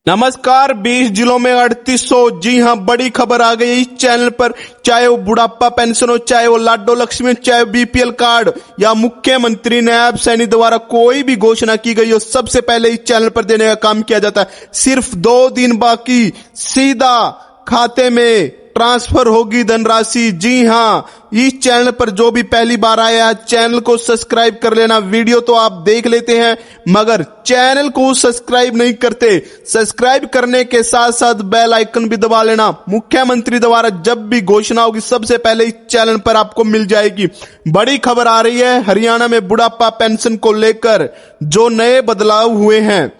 नमस्कार। 20 जिलों में 3800। जी हां, बड़ी खबर आ गई इस चैनल पर। चाहे वो बुढ़ापा पेंशन हो, चाहे वो लाडो लक्ष्मी, चाहे बीपीएल कार्ड या मुख्यमंत्री नायब सैनी द्वारा कोई भी घोषणा की गई हो, सबसे पहले इस चैनल पर देने का काम किया जाता है। सिर्फ 2 दिन बाकी, सीधा खाते में ट्रांसफर होगी धनराशि। जी हां, इस चैनल पर जो भी पहली बार आया है, चैनल को सब्सक्राइब कर लेना। वीडियो तो आप देख लेते हैं मगर चैनल को सब्सक्राइब नहीं करते। सब्सक्राइब करने के साथ साथ बेल आइकन भी दबा लेना। मुख्यमंत्री द्वारा जब भी घोषणा होगी सबसे पहले इस चैनल पर आपको मिल जाएगी। बड़ी खबर आ रही है हरियाणा में बुढ़ापा पेंशन को लेकर जो नए बदलाव हुए हैं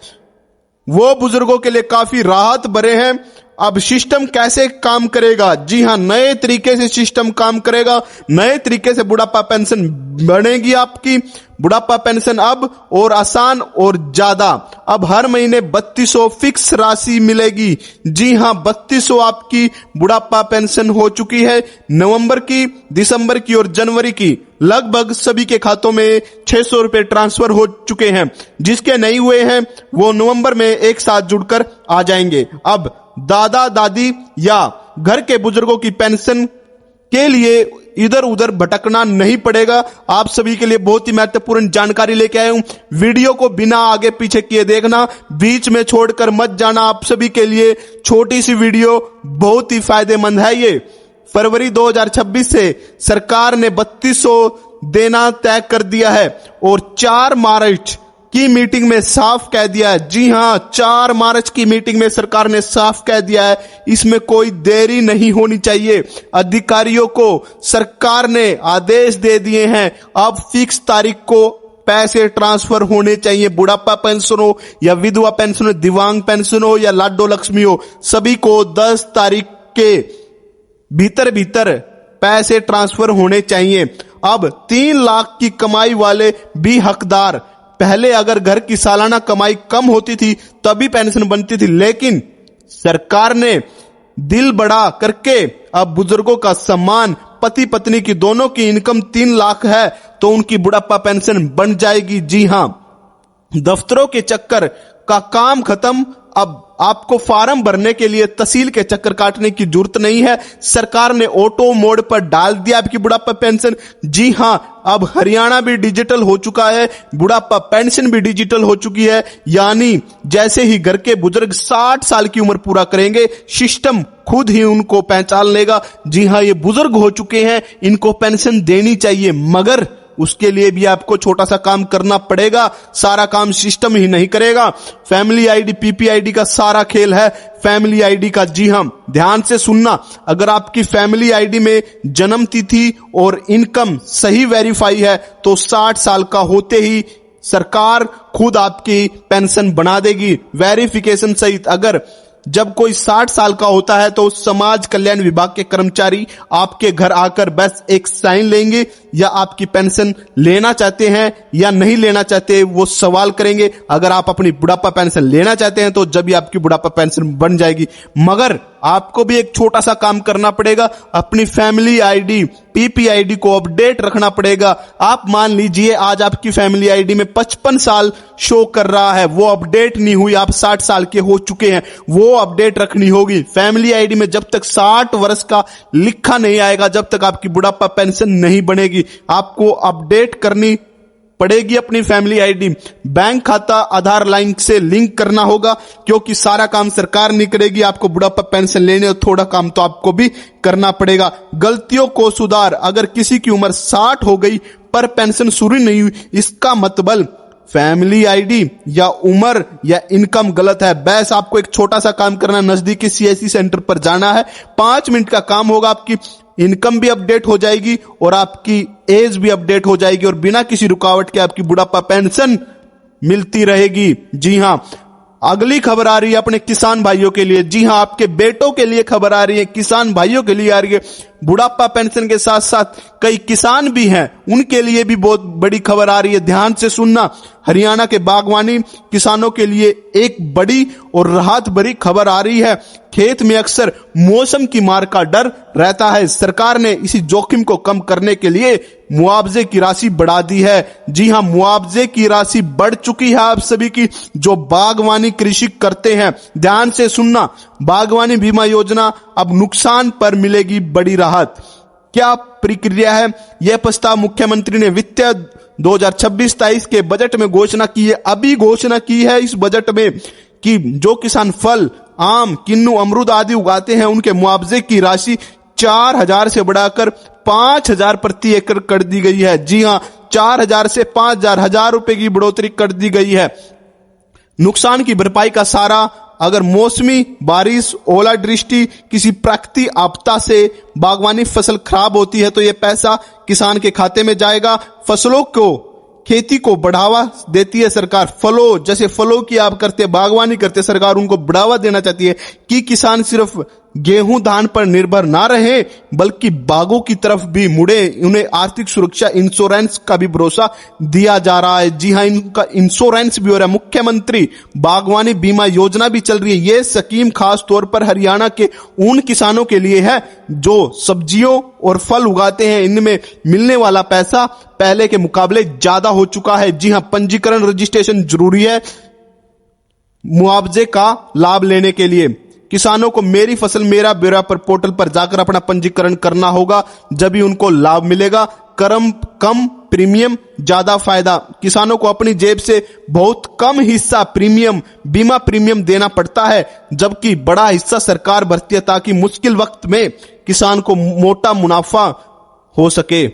वो बुजुर्गों के लिए काफी राहत भरे हैं। अब सिस्टम कैसे काम करेगा? जी हां, नए तरीके से सिस्टम काम करेगा। नए तरीके से बुढ़ापा पेंशन बनेगी आपकी। बुढ़ापा पेंशन अब और आसान और ज्यादा। अब हर महीने 3200 फिक्स राशि मिलेगी। जी हां, 3200 आपकी बुढ़ापा पेंशन हो चुकी है। नवंबर की, दिसंबर की और जनवरी की लगभग सभी के खातों में 600 रुपए ट्रांसफर हो चुके हैं। जिसके नहीं हुए हैं वो नवंबर में एक साथ जुड़कर आ जाएंगे। अब दादा दादी या घर के बुजुर्गों की पेंशन के लिए इधर उधर भटकना नहीं पड़ेगा। आप सभी के लिए बहुत ही महत्वपूर्ण जानकारी लेके आया हूं। वीडियो को बिना आगे पीछे किए देखना, बीच में छोड़कर मत जाना। आप सभी के लिए छोटी सी वीडियो बहुत ही फायदेमंद है। ये फरवरी 2026 से सरकार ने 3200 देना तय कर दिया है और 4 मार्च की मीटिंग में साफ कह दिया है। जी हां, 4 मार्च की मीटिंग में सरकार ने साफ कह दिया है इसमें कोई देरी नहीं होनी चाहिए। अधिकारियों को सरकार ने आदेश दे दिए हैं। अब फिक्स तारीख को पैसे ट्रांसफर होने चाहिए। बुढ़ापा पेंशन हो या विधवा पेंशन हो, दिव्यांग पेंशन हो या लाडो लक्ष्मी हो, सभी को 10 तारीख के भीतर पैसे ट्रांसफर होने चाहिए। अब 3 लाख की कमाई वाले भी हकदार। पहले अगर घर की सालाना कमाई कम होती थी तभी पेंशन बनती थी, लेकिन सरकार ने दिल बड़ा करके अब बुजुर्गों का सम्मान, पति पत्नी की दोनों की इनकम 3 लाख है तो उनकी बुढ़ापा पेंशन बन जाएगी। जी हां, दफ्तरों के चक्कर का काम खत्म। अब आपको फार्म भरने के लिए तहसील के चक्कर काटने की जरूरत नहीं है। सरकार ने ऑटो मोड पर डाल दिया आपकी बुढ़ापा पेंशन। जी हां, अब हरियाणा भी डिजिटल हो चुका है, बुढ़ापा पेंशन भी डिजिटल हो चुकी है। यानी जैसे ही घर के बुजुर्ग 60 साल की उम्र पूरा करेंगे, सिस्टम खुद ही उनको पहचान लेगा। जी हां, ये बुजुर्ग हो चुके हैं, इनको पेंशन देनी चाहिए। मगर उसके लिए भी आपको छोटा सा काम करना पड़ेगा। सारा काम सिस्टम ही नहीं करेगा। फैमिली आईडी, पीपीआईडी का सारा खेल है फैमिली आईडी का। जी हां, ध्यान से सुनना। अगर आपकी फैमिली आईडी में जन्म तिथि और इनकम सही वेरीफाई है तो 60 साल का होते ही सरकार खुद आपकी पेंशन बना देगी, वेरिफिकेशन सहित। अगर जब कोई 60 साल का होता है तो समाज कल्याण विभाग के कर्मचारी आपके घर आकर बस एक साइन लेंगे, या आपकी पेंशन लेना चाहते हैं या नहीं लेना चाहते वो सवाल करेंगे। अगर आप अपनी बुढ़ापा पेंशन लेना चाहते हैं तो जब भी आपकी बुढ़ापा पेंशन बन जाएगी। मगर आपको भी एक छोटा सा काम करना पड़ेगा, अपनी फैमिली आईडी, पीपीआईडी को अपडेट रखना पड़ेगा। आप मान लीजिए आज आपकी फैमिली आईडी में 55 साल शो कर रहा है, वो अपडेट नहीं हुई, आप 60 साल के हो चुके हैं, वो अपडेट रखनी होगी। फैमिली आईडी में जब तक 60 वर्ष का लिखा नहीं आएगा जब तक आपकी बुढ़ापा पेंशन नहीं बनेगी। आपको अपडेट करनी पड़ेगी अपनी फैमिली आईडी। बैंक खाता आधार लाइन से लिंक करना होगा क्योंकि सारा काम सरकार नहीं करेगी। आपको बुढ़ापा पेंशन लेने और थोड़ा काम तो आपको भी करना पड़ेगा। गलतियों को सुधार। अगर किसी की उम्र 60 हो गई पर पेंशन शुरू नहीं हुई, इसका मतलब फैमिली आईडी या उम्र या इनकम गलत है। बस आपको एक छोटा सा काम करना, नजदीकी सीएससी सेंटर पर जाना है। 5 मिनट का काम होगा, आपकी इनकम भी अपडेट हो जाएगी और आपकी एज भी अपडेट हो जाएगी और बिना किसी रुकावट के आपकी बुढ़ापा पेंशन मिलती रहेगी। जी हां, अगली खबर आ रही है अपने किसान भाइयों के लिए। जी हां, आपके बेटों के लिए खबर आ रही है, किसान भाइयों के लिए आ रही है। बुढ़ापा पेंशन के साथ साथ कई किसान भी हैं, उनके लिए भी बहुत बड़ी खबर आ रही है। ध्यान से सुनना। हरियाणा के बागवानी किसानों के लिए एक बड़ी और राहत भरी खबर आ रही है। खेत में अक्सर मौसम की मार का डर रहता है। सरकार ने इसी जोखिम को कम करने के लिए मुआवजे की राशि बढ़ा दी है। जी हां, मुआवजे की राशि बढ़ चुकी है आप सभी की जो बागवानी कृषि करते हैं। ध्यान से सुनना, बागवानी बीमा योजना अब नुकसान पर मिलेगी बड़ी राहत। क्या प्रक्रिया है? यह प्रस्ताव मुख्यमंत्री ने वित्तीय 2026-23 के बजट में घोषणा की है। अभी घोषणा की है इस बजट में कि जो किसान फल, आम, किन्नू, अमरूद आदि उगाते हैं उनके मुआवजे की राशि 4,000 से बढ़ाकर 5,000 प्रति एकड़ कर दी गई है। जी हां, 4,000 से 5,000 रुपए की बढ़ोतरी कर दी गई है। नुकसान की भरपाई का सारा अगर मौसमी बारिश, ओलावृष्टि, किसी प्राकृतिक आपदा से बागवानी फसल खराब होती है तो यह पैसा किसान के खाते में जाएगा। फसलों को, खेती को बढ़ावा देती है सरकार। फलों, जैसे फलों की आप करते, बागवानी करते, सरकार उनको बढ़ावा देना चाहती है कि किसान सिर्फ गेहूं धान पर निर्भर ना रहे बल्कि बागों की तरफ भी मुड़े। उन्हें आर्थिक सुरक्षा, इंश्योरेंस का भी भरोसा दिया जा रहा है। जी हां, इनका इंश्योरेंस भी हो रहा है। मुख्यमंत्री बागवानी बीमा योजना भी चल रही है। यह स्कीम खास तौर पर हरियाणा के उन किसानों के लिए है जो सब्जियों और फल उगाते हैं। इनमें मिलने वाला पैसा पहले के मुकाबले ज्यादा हो चुका है। जी हां, पंजीकरण, रजिस्ट्रेशन जरूरी है मुआवजे का लाभ लेने के लिए। किसानों को मेरी फसल मेरा ब्यौरा पर पोर्टल पर जाकर अपना पंजीकरण करना होगा, जब ही उनको लाभ मिलेगा। कम प्रीमियम, ज्यादा फायदा। किसानों को अपनी जेब से बहुत कम हिस्सा प्रीमियम, बीमा प्रीमियम देना पड़ता है, जबकि बड़ा हिस्सा सरकार भरती है ताकि मुश्किल वक्त में किसान को मोटा मुनाफा हो सके।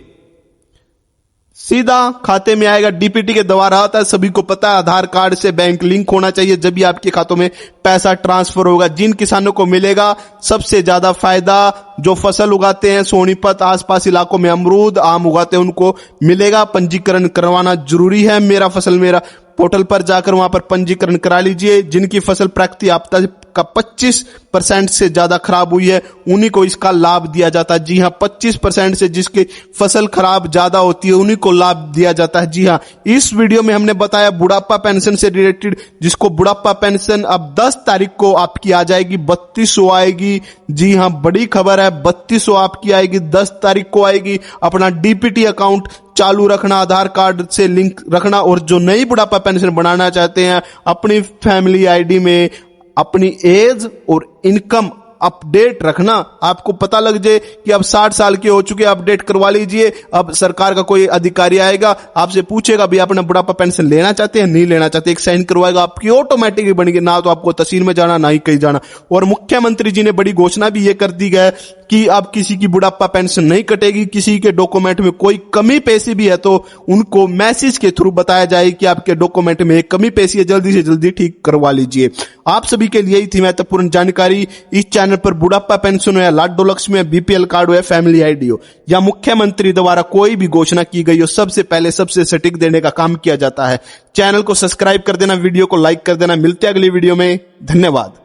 सीधा खाते में आएगा, डीपीटी के द्वारा आता है। सभी को पता है आधार कार्ड से बैंक लिंक होना चाहिए, जब भी आपके खातों में पैसा ट्रांसफर होगा। जिन किसानों को मिलेगा सबसे ज्यादा फायदा, जो फसल उगाते हैं सोनीपत आसपास इलाकों में अमरूद, आम उगाते हैं, उनको मिलेगा। पंजीकरण करवाना जरूरी है। मेरा फसल मेरा पोर्टल पर जाकर वहां पर पंजीकरण करा लीजिए। जिनकी फसल प्राकृतिक आपदा का 25% से ज्यादा खराब हुई है उन्हीं को इसका लाभ दिया जाता है। जी हां, 25% से जिसकी फसल खराब ज्यादा होती है उन्हीं को लाभ दिया जाता है। जी हां, इस वीडियो में हमने बताया बुढ़ापा पेंशन से रिलेटेड, जिसको बुढ़ापा पेंशन अब 10 तारीख को आपकी आ जाएगी, 3200 आएगी। जी हां, बड़ी खबर है, 3200 आपकी आएगी, 10 तारीख को आएगी। अपना डीपीटी अकाउंट चालू रखना, आधार कार्ड से लिंक रखना, और जो नई बुढ़ापा पेंशन बनाना चाहते हैं अपनी फैमिली आईडी में अपनी एज और इनकम अपडेट रखना। आपको पता लग जाए कि अब 60 साल के हो चुके, अपडेट करवा लीजिए। अब सरकार का कोई अधिकारी आएगा, आपसे पूछेगा भी अपना बुढ़ापा पेंशन लेना चाहते हैं, नहीं लेना चाहते, एक साइन करवाएगा, आपकी ऑटोमेटिक बनेगी, ना तो आपको तहसील में जाना ना ही कहीं जाना। और मुख्यमंत्री जी ने बड़ी घोषणा भी ये कर दी है कि अब किसी की बुढ़ापा पेंशन नहीं कटेगी। किसी के डॉक्यूमेंट में कोई कमी पेशी भी है तो उनको मैसेज के थ्रू बताया जाए कि आपके डॉक्यूमेंट में एक कमी पेशी है, जल्दी से जल्दी ठीक करवा लीजिए। आप सभी के लिए ही थी महत्वपूर्ण जानकारी। इस चैनल पर बुढ़ापा पेंशन हो या लाडो लक्ष्मी हो, बीपीएल कार्ड हो या फैमिली आईडी हो या मुख्यमंत्री द्वारा कोई भी घोषणा की गई हो, सबसे पहले सबसे सटीक देने का काम किया जाता है। चैनल को सब्सक्राइब कर देना, वीडियो को लाइक कर देना। मिलते हैं अगली वीडियो में। धन्यवाद।